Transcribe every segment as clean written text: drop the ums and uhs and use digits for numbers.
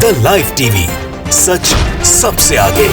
The live TV, सच सबसे आगे।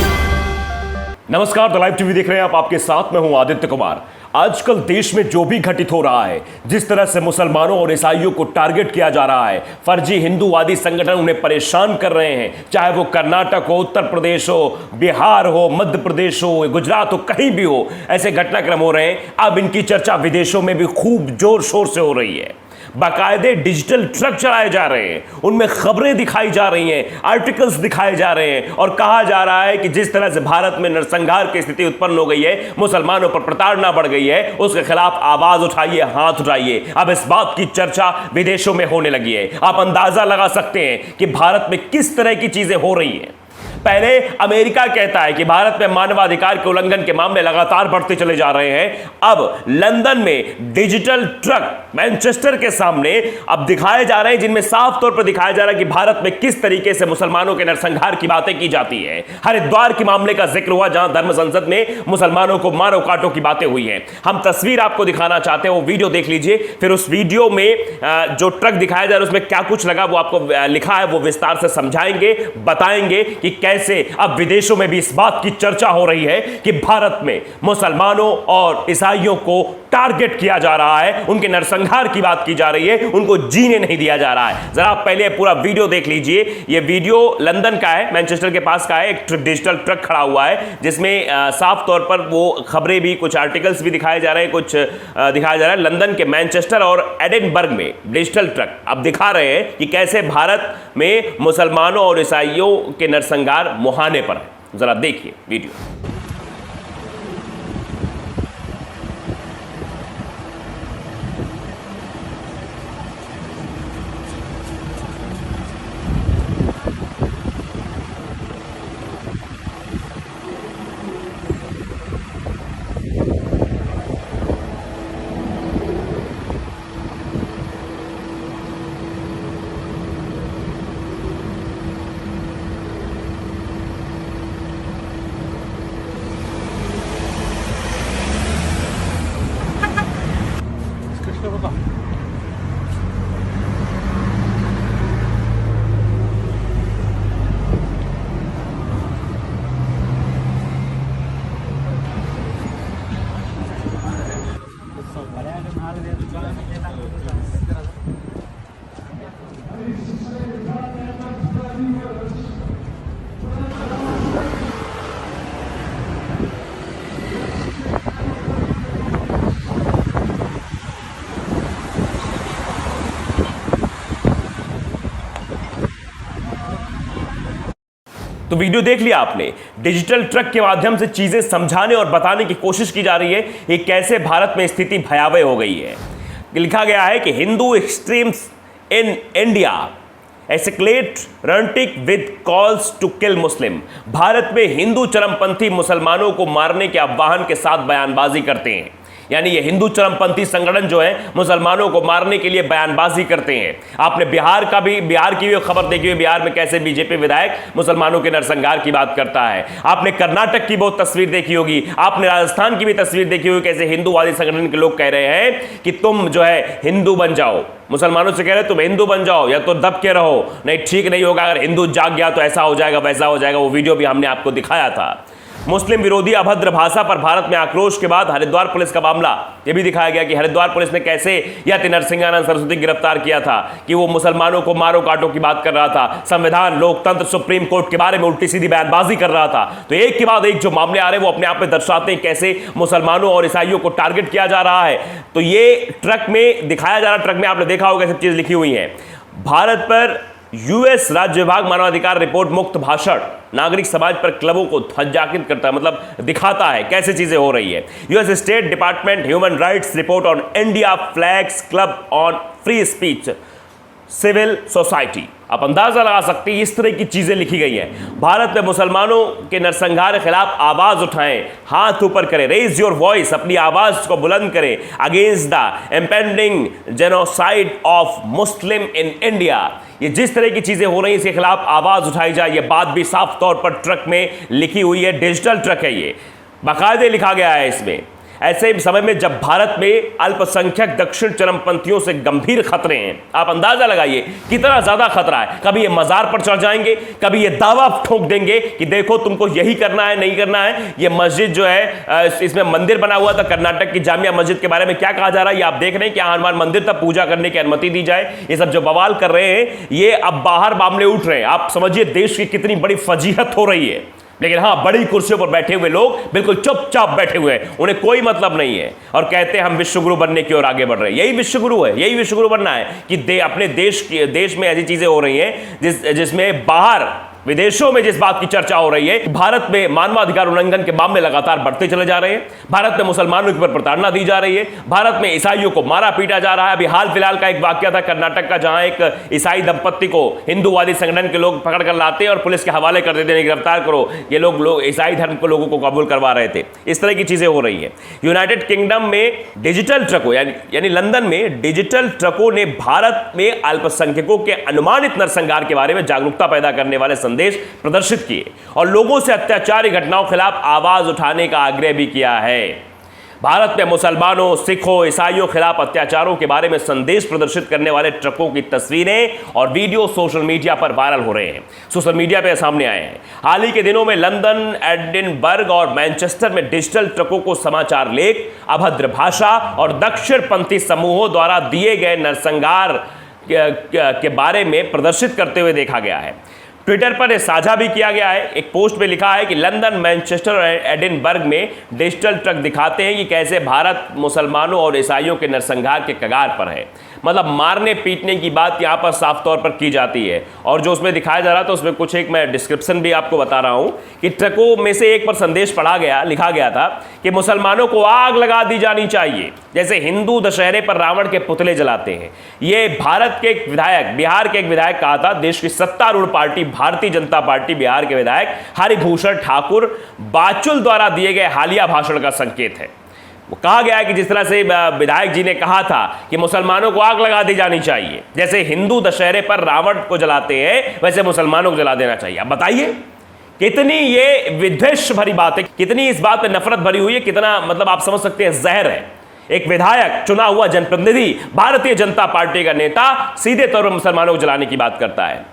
नमस्कार, द लाइव टीवी देख रहे हैं आप। आपके साथ मैं हूं आदित्य कुमार। आजकल देश में जो भी घटित हो रहा है, जिस तरह से मुसलमानों और ईसाइयों को टारगेट किया जा रहा है, फर्जी हिंदूवादी संगठन उन्हें परेशान कर रहे हैं, चाहे वो कर्नाटक हो, उत्तर प्रदेश हो, बिहार हो, मध्य प्रदेश हो, गुजरात हो, कहीं भी हो, ऐसे घटनाक्रम हो रहे हैं। अब इनकी चर्चा विदेशों में भी खूब जोर शोर से हो रही है। बाकायदे डिजिटल ट्रक चलाए जा रहे हैं, उनमें खबरें दिखाई जा रही हैं, आर्टिकल्स दिखाए जा रहे हैं और कहा जा रहा है कि जिस तरह से भारत में नरसंहार की स्थिति उत्पन्न हो गई है, मुसलमानों पर प्रताड़ना बढ़ गई है, उसके खिलाफ आवाज उठाइए, हाथ उठाइए। अब इस बात की चर्चा विदेशों में होने लगी है। आप अंदाजा लगा सकते हैं कि भारत में किस तरह की चीजें हो रही हैं। पहले अमेरिका कहता है कि भारत में मानवाधिकार के उल्लंघन के मामले लगातार बढ़ते चले जा रहे हैं। अब लंदन में डिजिटल ट्रक मैनचेस्टर के सामने अब दिखाए जा रहे हैं, जिनमें साफ तौर पर दिखाया जा रहा है कि भारत में किस तरीके से मुसलमानों के नरसंहार की बातें की जाती है। हरिद्वार के मामले का जिक्र हुआ, जहां धर्म संसद में मुसलमानों को मारो काटो की बातें हुई हैं। हम तस्वीर आपको दिखाना चाहते हैं, वो वीडियो देख लीजिए। फिर उस वीडियो में जो ट्रक दिखाया जा रहा है उसमें क्या कुछ लगा वो आपको लिखा है, वो विस्तार से समझाएंगे, बताएंगे कि कैसे अब विदेशों में भी इस बात की चर्चा हो रही है कि भारत में मुसलमानों और ईसाइयों को टारगेट किया जा रहा है, उनके नरसंहार की बात की जा रही है, उनको जीने नहीं दिया जा रहा है। जरा आप पहले पूरा वीडियो देख लीजिए। यह वीडियो लंदन का है, मैनचेस्टर के पास का है। एक डिजिटल ट्रक खड़ा हुआ है जिसमें साफ तौर पर वो खबरें भी, कुछ आर्टिकल्स भी दिखाए जा रहे हैं, कुछ दिखाया जा रहा है। लंदन के मैनचेस्टर और एडिनबर्ग में डिजिटल ट्रक अब दिखा रहे हैं कि कैसे भारत में मुसलमानों और ईसाइयों के नरसंहार मुहाने पर है। जरा देखिए वीडियो। तो वीडियो देख लिया आपने। डिजिटल ट्रक के माध्यम से चीजें समझाने और बताने की कोशिश की जा रही है कि कैसे भारत में स्थिति भयावह हो गई है। लिखा गया है कि Hindu extremists in India escalate rhetoric with calls to kill Muslim. Bharat में हिंदू चरमपंथी मुसलमानों को मारने के आह्वान के साथ बयानबाजी करते हैं। यानी ये हिंदू चरमपंथी संगठन जो है मुसलमानों को मारने के लिए बयानबाजी करते हैं। आपने बिहार की भी खबर देखी हुई, बिहार में कैसे बीजेपी विधायक मुसलमानों के नरसंहार की बात करता है। आपने कर्नाटक की बहुत तस्वीर देखी होगी, आपने राजस्थान की भी तस्वीर देखी होगी, कैसे हिंदूवादी संगठन के लोग कह रहे हैं कि तुम जो है हिंदू बन जाओ। मुसलमानों से कह रहे तुम हिंदू बन जाओ या तो दब के रहो, नहीं ठीक नहीं होगा, अगर हिंदू जाग गया तो ऐसा हो जाएगा, वैसा हो जाएगा। वो वीडियो भी हमने आपको दिखाया था। मुस्लिम विरोधी अभद्र भाषा पर भारत में आक्रोश के बाद हरिद्वार पुलिस का मामला यह भी दिखाया गया कि हरिद्वार पुलिस ने कैसे यति नरसिंहानंद सरस्वती गिरफ्तार किया था कि वो मुसलमानों को मारो काटो की बात कर रहा था, संविधान, लोकतंत्र, सुप्रीम कोर्ट के बारे में उल्टी सीधी बयानबाजी कर रहा था। तो एक के बाद एक जो मामले आ रहे हैं वो अपने आप में दर्शाते हैं कैसे मुसलमानों और ईसाइयों को टारगेट किया जा रहा है। तो ये ट्रक में दिखाया जा रहा, ट्रक में आपने देखा होगा सब चीज लिखी हुई है। भारत पर यूएस राज्य विभाग मानवाधिकार रिपोर्ट मुक्त भाषण नागरिक समाज पर क्लबों को ध्वजांकित करता है, मतलब दिखाता है कैसे चीजें हो रही है। US state department human rights report on India flags curbs on free speech civil society. आप अंदाजा लगा सकते हैं इस तरह की चीजें लिखी गई हैं। भारत में मुसलमानों के नरसंहार के खिलाफ आवाज उठाएं, हाथ ऊपर करें, रेज योर वॉइस, अपनी आवाज को बुलंद करें against the impending genocide of Muslim in India. ये जिस तरह की चीजें हो रही हैं इसके खिलाफ आवाज उठाई जाए, ये बात भी साफ तौर पर ट्रक में लिखी हुई है। डिजिटल ट्रक है ये, बाकायदे लिखा गया है इसमें। ऐसे समय में जब भारत में अल्पसंख्यक दक्षिण चरमपंथियों से गंभीर खतरे हैं, आप अंदाजा लगाइए कितना ज्यादा खतरा है। कभी ये मजार पर चढ़ जाएंगे, कभी ये दावा ठोक देंगे कि देखो तुमको यही करना है, नहीं करना है। ये मस्जिद जो है, इसमें मंदिर बना हुआ था, कर्नाटक की जामिया मस्जिद के बारे में क्या कहा जा रहा है, ये आप देख रहे हैं कि हनुमान मंदिर तक पूजा करने की अनुमति दी जाए। ये सब जो बवाल कर रहे हैं, ये अब बाहर मामले उठ रहे हैं। आप समझिए देश की कितनी बड़ी फजीहत हो रही है। लेकिन हाँ, बड़ी कुर्सियों पर बैठे हुए लोग बिल्कुल चुपचाप बैठे हुए हैं, उन्हें कोई मतलब नहीं है और कहते हैं हम विश्वगुरु बनने की ओर आगे बढ़ रहे हैं। यही विश्वगुरु है, यही विश्वगुरु बनना है कि अपने देश में ऐसी चीजें हो रही हैं जिसमें बाहर विदेशों में जिस बात की चर्चा हो रही है, भारत में मानवाधिकार उल्लंघन के मामले लगातार बढ़ते चले जा रहे हैं। भारत में मुसलमानों के ऊपर प्रताड़ना दी जा रही है, भारत में ईसाइयों को मारा पीटा जा रहा है। अभी हाल फिलहाल का एक वाकया था कर्नाटक का, जहां एक ईसाई दंपत्ति को हिंदूवादी संगठन के लोग पकड़ कर लाते हैं और पुलिस के हवाले कर देते हैं, गिरफ्तार करो। ये लोग ईसाई धर्म के लोगों को कबूल करवा रहे थे। इस तरह की चीजें हो रही है। यूनाइटेड किंगडम में डिजिटल ट्रकों यानी लंदन में डिजिटल ट्रकों ने भारत में अल्पसंख्यकों के अनुमानित नरसंहार के बारे में जागरूकता पैदा करने वाले संदेश प्रदर्शित किए और लोगों से अत्याचारी घटनाओं के खिलाफ आवाज उठाने का आग्रह भी किया है। भारत में मुसलमानों, सिखों, ईसाइयों के खिलाफ अत्याचारों के बारे में संदेश प्रदर्शित करने वाले ट्रकों की तस्वीरें और वीडियो सोशल मीडिया पर वायरल हो रहे हैं, सोशल मीडिया पर सामने आए हैं। हाल ही के दिनों में लंदन, एडिनबर्ग और मैनचेस्टर में डिजिटल ट्रकों को समाचार लेख, अभद्र भाषा और दक्षिणपंथी समूहों द्वारा दिए गए नरसंहार के बारे में प्रदर्शित करते हुए देखा गया है। ट्विटर पर साझा भी किया गया है। एक पोस्ट में लिखा है कि लंदन, मैनचेस्टर और एडिनबर्ग में डिजिटल ट्रक दिखाते हैं कि कैसे भारत मुसलमानों और ईसाइयों के नरसंहार के कगार पर है। मतलब मारने पीटने की बात यहाँ पर साफ तौर पर की जाती है। और जो उसमें दिखाया जा रहा था उसमें कुछ एक मैं डिस्क्रिप्शन भी आपको बता रहा हूँ कि ट्रकों में से एक पर संदेश लिखा गया था कि मुसलमानों को आग लगा दी जानी चाहिए, जैसे हिंदू दशहरे पर रावण के पुतले जलाते हैं। ये भारत के एक विधायक, बिहार के एक विधायक कहा था। देश की सत्तारूढ़ पार्टी भारतीय जनता पार्टी बिहार के विधायक हरिभूषण ठाकुर बाचुल द्वारा दिए गए हालिया भाषण का संकेत है। वो कहा गया है कि जिस तरह से विधायक जी ने कहा था कि मुसलमानों को आग लगा दी जानी चाहिए, जैसे हिंदू दशहरे पर रावण को जलाते हैं वैसे मुसलमानों को जला देना चाहिए। अब बताइए कितनी ये विद्वेष भरी बात है, कितनी इस बात पे नफरत भरी हुई है, कितना मतलब आप समझ सकते हैं जहर है। एक विधायक, चुना हुआ जनप्रतिनिधि, भारतीय जनता पार्टी का नेता सीधे तौर पर मुसलमानों को जलाने की बात करता है।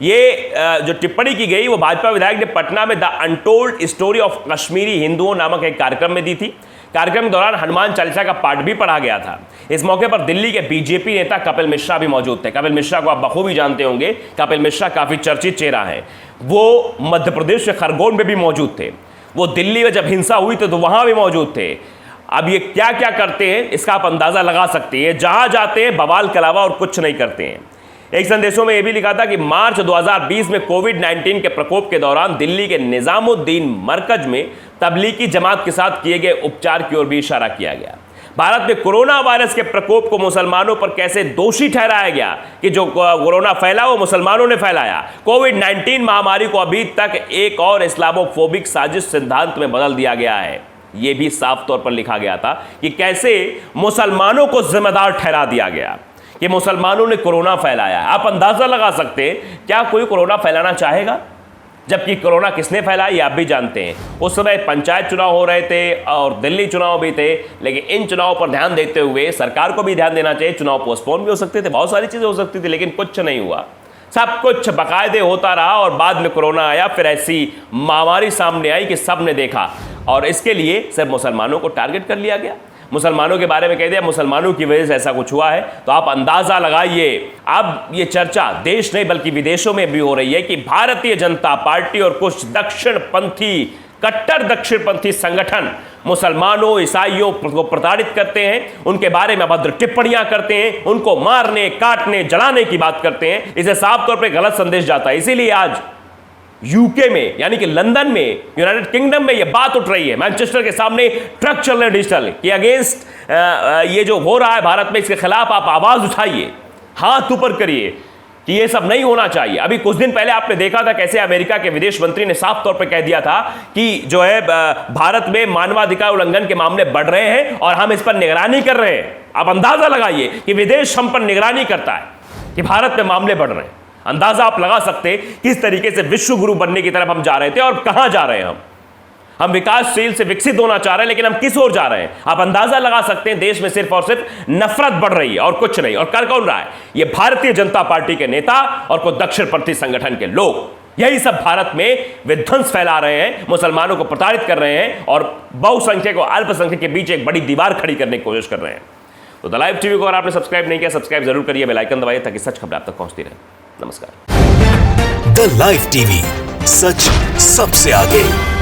ये जो टिप्पणी की गई वो भाजपा विधायक ने पटना में the untold story of Kashmiri हिंदुओं नामक एक कार्यक्रम में दी थी। कार्यक्रम के दौरान हनुमान चालीसा का पाठ भी पढ़ा गया था। इस मौके पर दिल्ली के बीजेपी नेता कपिल मिश्रा भी मौजूद थे। कपिल मिश्रा को आप बखूबी जानते होंगे। कपिल मिश्रा काफी चर्चित चेहरा है। वो मध्य प्रदेश के खरगोन में भी मौजूद थे। वो दिल्ली में जब हिंसा हुई तो वहां भी मौजूद थे। अब ये क्या क्या करते हैं इसका आप अंदाजा लगा सकते हैं। जहां जाते हैं बवाल के अलावा और कुछ नहीं करते हैं। एक संदेशों में यह भी लिखा था कि मार्च 2020 में कोविड-19 के प्रकोप के दौरान दिल्ली के निजामुद्दीन मरकज में तबलीगी जमात के साथ किए गए उपचार की ओर भी इशारा किया गया। भारत में कोरोना वायरस के प्रकोप को मुसलमानों पर कैसे दोषी ठहराया गया कि जो कोरोना फैला वो मुसलमानों ने फैलाया। कोविड-19 महामारी को अभी तक एक और इस्लामोफोबिक साजिश सिद्धांत में बदल दिया गया है। यह भी साफ तौर पर लिखा गया था कि कैसे मुसलमानों को जिम्मेदार ठहरा दिया गया कि मुसलमानों ने कोरोना फैलाया। आप अंदाजा लगा सकते हैं क्या कोई कोरोना फैलाना चाहेगा, जबकि कोरोना किसने फैलाया ये आप भी जानते हैं। उस समय पंचायत चुनाव हो रहे थे और दिल्ली चुनाव भी थे, लेकिन इन चुनावों पर ध्यान देते हुए सरकार को भी ध्यान देना चाहिए। चुनाव पोस्टपोन भी हो सकते थे, बहुत सारी चीजें हो सकती थी, लेकिन कुछ नहीं हुआ। सब कुछ बाकायदे होता रहा और बाद में कोरोना आया, फिर ऐसी महामारी सामने आई कि सब ने देखा और इसके लिए सिर्फ मुसलमानों को टारगेट कर लिया गया। मुसलमानों के बारे में कह दिया मुसलमानों की वजह से ऐसा कुछ हुआ है। तो आप अंदाजा लगाइए, अब ये चर्चा देश नहीं बल्कि विदेशों में भी हो रही है कि भारतीय जनता पार्टी और कुछ दक्षिणपंथी, कट्टर दक्षिणपंथी संगठन मुसलमानों, ईसाइयों को प्रताड़ित करते हैं, उनके बारे में अभद्र टिप्पणियां करते हैं, उनको मारने, काटने, जलाने की बात करते हैं। इसे साफ तौर पर गलत संदेश जाता है। इसीलिए आज यूके में यानी कि लंदन में, यूनाइटेड किंगडम में यह बात उठ रही है, मैनचेस्टर के सामने ट्रक चल रहे डिजिटल के अगेंस्ट ये जो हो रहा है भारत में, इसके खिलाफ आप आवाज उठाइए, हाथ ऊपर करिए कि ये सब नहीं होना चाहिए। अभी कुछ दिन पहले आपने देखा था कैसे अमेरिका के विदेश मंत्री ने साफ तौर पर कह दिया था कि जो है भारत में मानवाधिकार उल्लंघन के मामले बढ़ रहे हैं और हम इस पर निगरानी कर रहे हैं। आप अंदाजा लगाइए कि विदेश हम पर निगरानी करता है कि भारत में मामले बढ़ रहे हैं। अंदाजा आप लगा सकते हैं किस तरीके से विश्व गुरु बनने की तरफ हम जा रहे थे और कहां जा रहे हैं। हम विकासशील से विकसित होना चाह रहे हैं, लेकिन हम किस ओर जा रहे हैं? आप अंदाजा लगा सकते हैं, देश में सिर्फ और सिर्फ नफरत बढ़ रही है और कुछ नहीं। और कर कौन रहा है? ये भारतीय जनता पार्टी के नेता और कुछ दक्षिणपंथी संगठन के लोग। यही सब भारत में विध्वंस फैला रहे हैं, मुसलमानों को प्रताड़ित कर रहे हैं और बहुसंख्यक और अल्पसंख्यक के बीच एक बड़ी दीवार खड़ी करने की कोशिश कर रहे हैं। तो द लाइव टीवी को अगर आपने सब्सक्राइब नहीं किया, सब्सक्राइब जरूर करिए, बेल आइकन दबाइए ताकि सच खबर आप तक पहुंचती रहे। नमस्कार। द लाइव टीवी, सच सबसे आगे।